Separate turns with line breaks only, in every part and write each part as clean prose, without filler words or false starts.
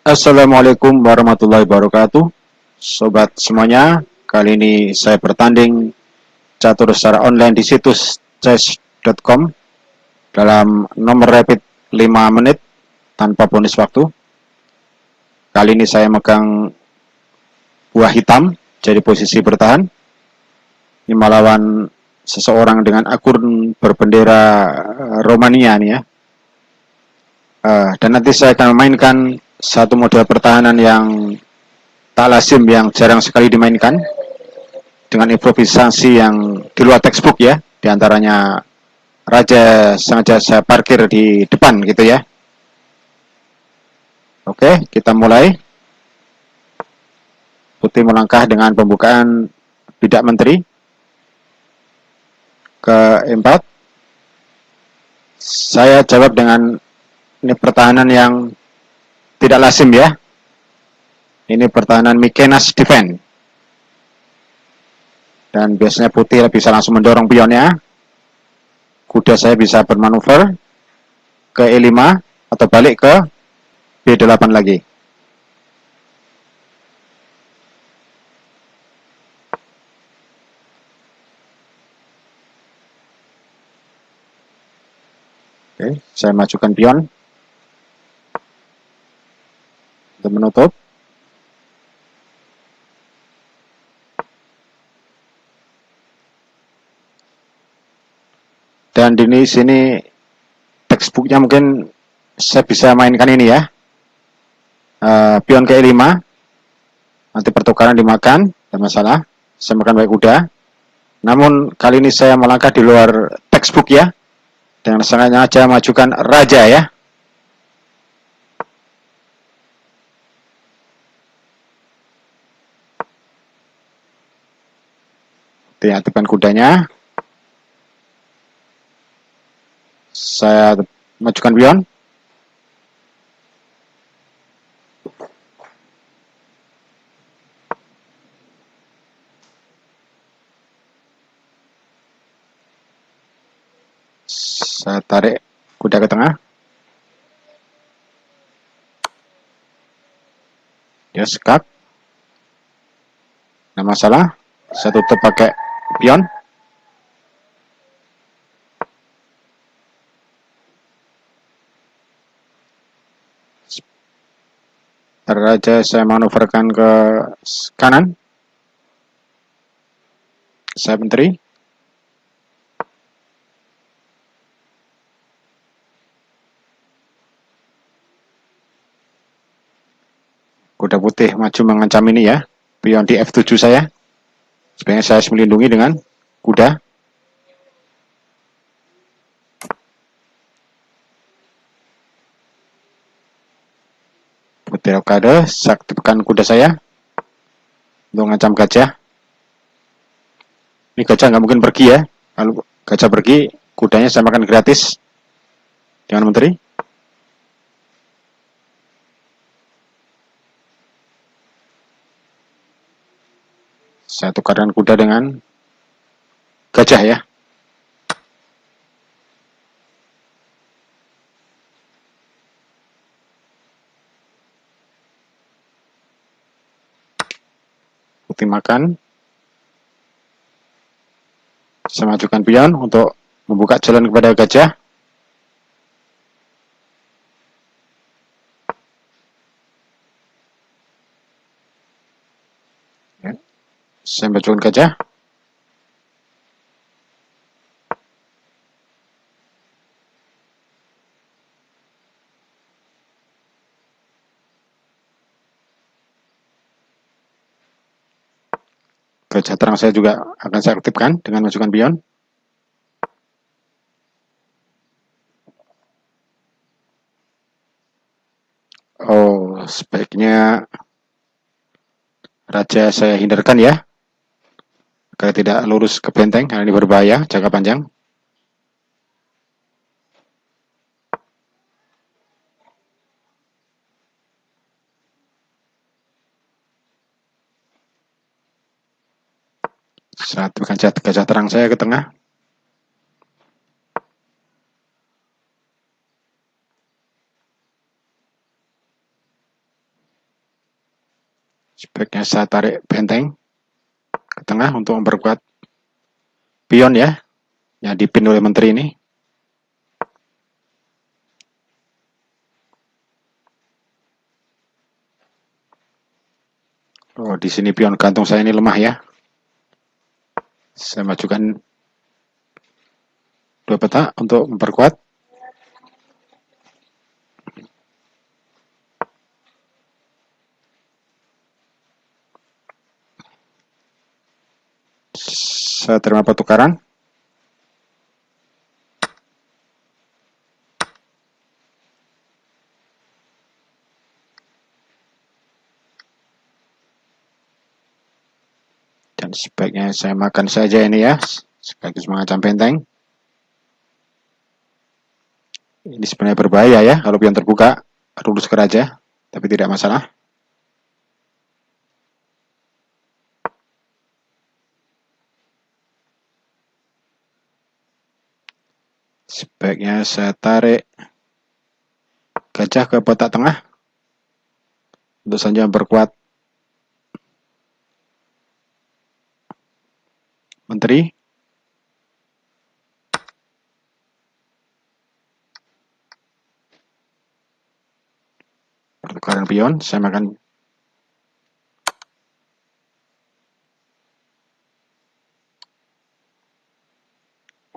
Assalamualaikum warahmatullahi wabarakatuh. Sobat semuanya, kali ini saya bertanding catur secara online di situs chess.com dalam nomor rapid 5 menit tanpa bonus waktu. Kali ini saya megang buah hitam, jadi posisi bertahan. Ini melawan seseorang dengan akun berbendera Romania nih ya. Dan nanti saya akan memainkan satu model pertahanan yang tak lazim, yang jarang sekali dimainkan, dengan improvisasi yang di luar textbook ya. Di antaranya raja sengaja saya parkir di depan gitu ya. Oke, kita mulai. Putih melangkah dengan pembukaan bidak menteri keempat. Saya jawab dengan ini pertahanan yang tidak lazim ya. Ini pertahanan Mykonos defense. Dan biasanya putih bisa langsung mendorong pionnya. Kuda saya bisa bermanuver ke E5 atau balik ke B8 lagi. Oke, saya majukan pion untuk menutup. Dan di sini textbooknya mungkin saya bisa mainkan ini ya. Pion ke E5, nanti pertukaran dimakan, tidak masalah. Saya makan baik kuda. Namun kali ini saya melangkah di luar textbook ya, dengan sengaja majukan raja ya. Aktifkan kudanya. Saya majukan pion. Saya tarik kuda ke tengah. Dia sekak. Tidak masalah. Saya tutup pakai pion. Raja saya manuverkan ke kanan. Saya menteri. Kuda putih maju mengancam ini ya. Pion di F7 saya. Sebenarnya saya harus melindungi dengan kuda. Putih rokade, saya aktifkan kuda saya untuk mengancam gajah. Ini gajah nggak mungkin pergi ya. Kalau gajah pergi, kudanya saya makan gratis dengan menteri. Saya tukarkan kuda dengan gajah ya. Putih makan. Saya majukan pion untuk membuka jalan kepada gajah. Saya majukan gajah. Gajah terang saya juga akan saya aktifkan dengan majukan pion. Oh, sebaiknya raja saya hindarkan ya, agar tidak lurus ke benteng, karena ini berbahaya jangka panjang. Saya aktifkan gajah terang saya ke tengah. Sebaiknya saya tarik benteng ke tengah untuk memperkuat pion ya, yang dipin oleh menteri ini. Oh, di sini pion gantung saya ini lemah ya. Saya majukan 2 peta untuk memperkuat. Saya terima pertukaran. Dan sebaiknya saya makan saja ini ya, sebagai semacam benteng. Ini sebenarnya berbahaya ya, kalau pion terbuka, lurus ke raja, tapi tidak masalah. Sebaiknya saya tarik gajah ke kotak tengah, untuk saja memperkuat menteri. Pertukaran pion, saya makan.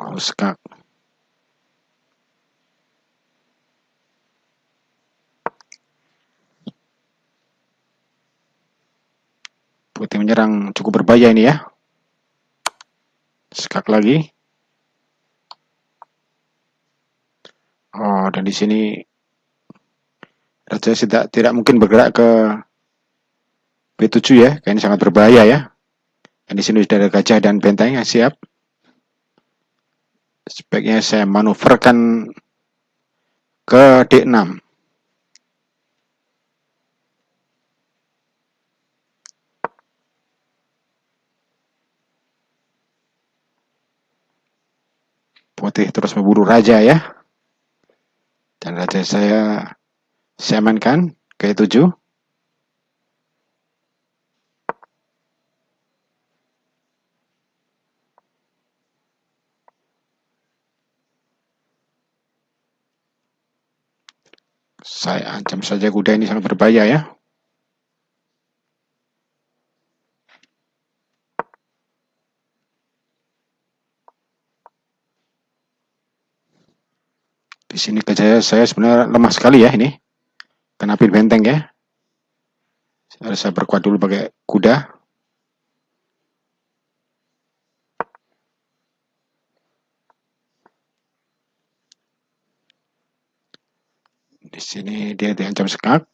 Wow, skak. Putih menyerang cukup berbahaya ini ya. Skak lagi. Oh, dan di sini raja tidak mungkin bergerak ke B7 ya, karena ini sangat berbahaya ya. Dan di sini sudah ada gajah dan benteng yang siap. Sebaiknya saya manuverkan ke D6. Putih terus memburu raja ya. Dan raja saya mainkan ke E7. Saya ancam saja kuda ini sangat berbahaya ya. Di sini gajah saya sebenarnya lemah sekali ya ini. Kena pin benteng ya. Harus saya perkuat dulu pakai kuda. Di sini dia diancam skak.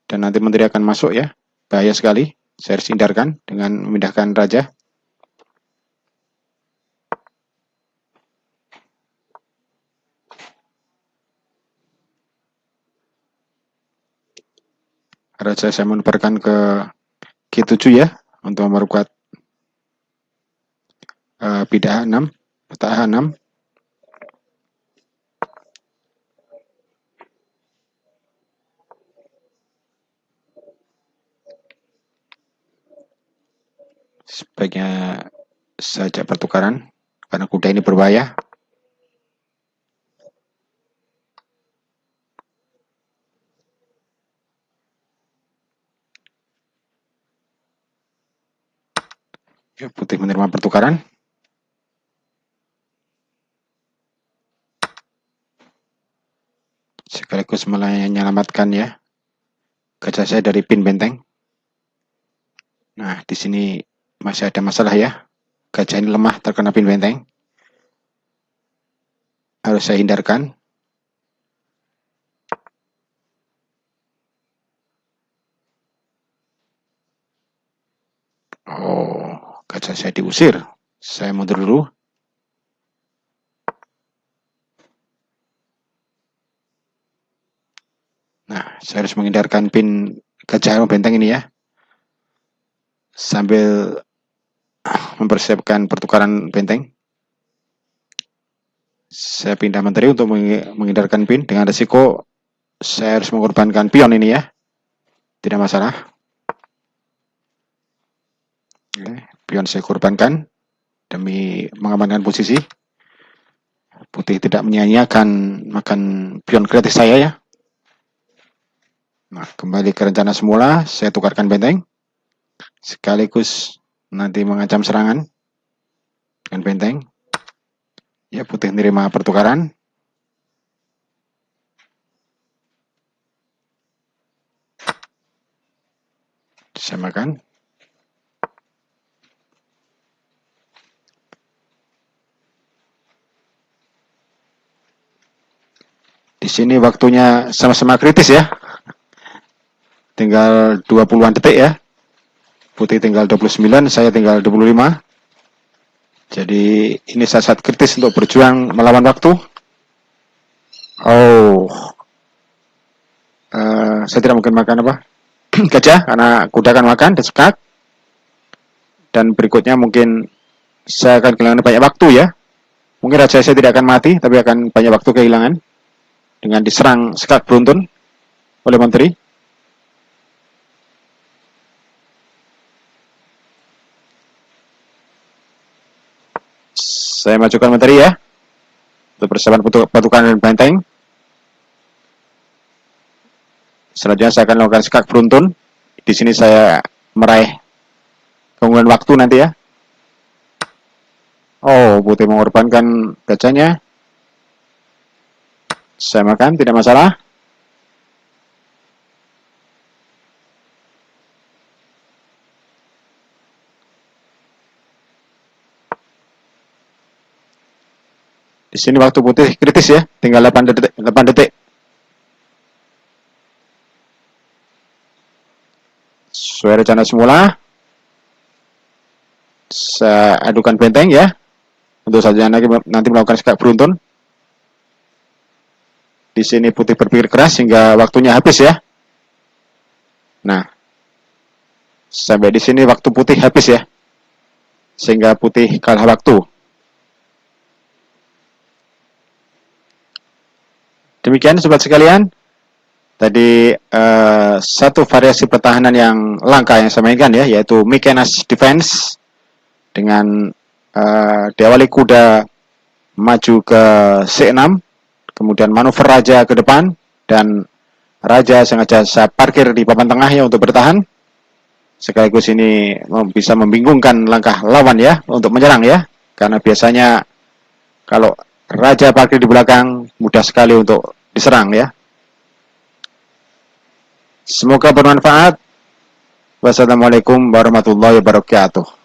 Dan nanti menteri akan masuk ya. Bahaya sekali. Saya harus hindarkan dengan memindahkan raja. Raja saya menukarkan ke G7 ya. Untuk memperkuat pita H6. Peta H6. Sebaiknya saja pertukaran. Karena kuda ini berbahaya. Putih menerima pertukaran. Sekaligus menyelamatkan ya gajah saya dari pin benteng. Nah, di sini masih ada masalah ya. Gajah ini lemah terkena pin benteng. Harus saya hindarkan. Oh, gajah saya diusir. Saya mundur dulu. Nah, saya harus menghindarkan pin gajah benteng ini ya. Sambil mempersiapkan pertukaran benteng. Saya pindah menteri untuk menghindarkan pin. Dengan resiko saya harus mengorbankan pion ini ya. Tidak masalah. Oke, pion saya korbankan demi mengamankan posisi. Putih tidak menyia-nyiakan makan pion kreatif saya ya. Nah, kembali ke rencana semula, saya tukarkan benteng. Sekaligus nanti mengancam serangan dengan benteng. Ya, putih menerima pertukaran. Disamakan. Di sini waktunya sama-sama kritis ya. Tinggal 20-an detik ya. Putih tinggal 29, saya tinggal 25. Jadi ini saat-saat kritis untuk berjuang melawan waktu. Oh, saya tidak mungkin makan apa? Gajah, karena kuda akan makan dan sekat. Dan berikutnya mungkin saya akan kehilangan banyak waktu ya. Mungkin raja saya tidak akan mati, tapi akan banyak waktu kehilangan dengan diserang sekat beruntun oleh menteri. Saya majukan menteri ya, untuk persiapan pasukan dan benteng. Selanjutnya saya akan melakukan sekat beruntun. Di sini saya meraih keunggulan waktu nanti ya. Oh, putih mengorbankan gajahnya. Saya makan, tidak masalah. Di sini waktu putih kritis ya, tinggal 8 detik. 8 detik. Sesuai rencana semula. Saya adukan benteng ya. Untuk saja nanti melakukan sekat beruntun. Di sini putih berpikir keras hingga waktunya habis ya. Nah, sampai di sini waktu putih habis ya. Sehingga putih kalah waktu. Demikian sobat sekalian. Tadi satu variasi pertahanan yang langka yang saya mainkan ya, yaitu Mykonos Defense dengan diawali kuda maju ke C6, kemudian manuver raja ke depan, dan raja sengaja saya parkir di papan tengah ya untuk bertahan. Sekaligus ini bisa membingungkan langkah lawan ya untuk menyerang ya, karena biasanya kalau raja parkir di belakang mudah sekali untuk diserang ya. Semoga bermanfaat. Wassalamualaikum warahmatullahi wabarakatuh.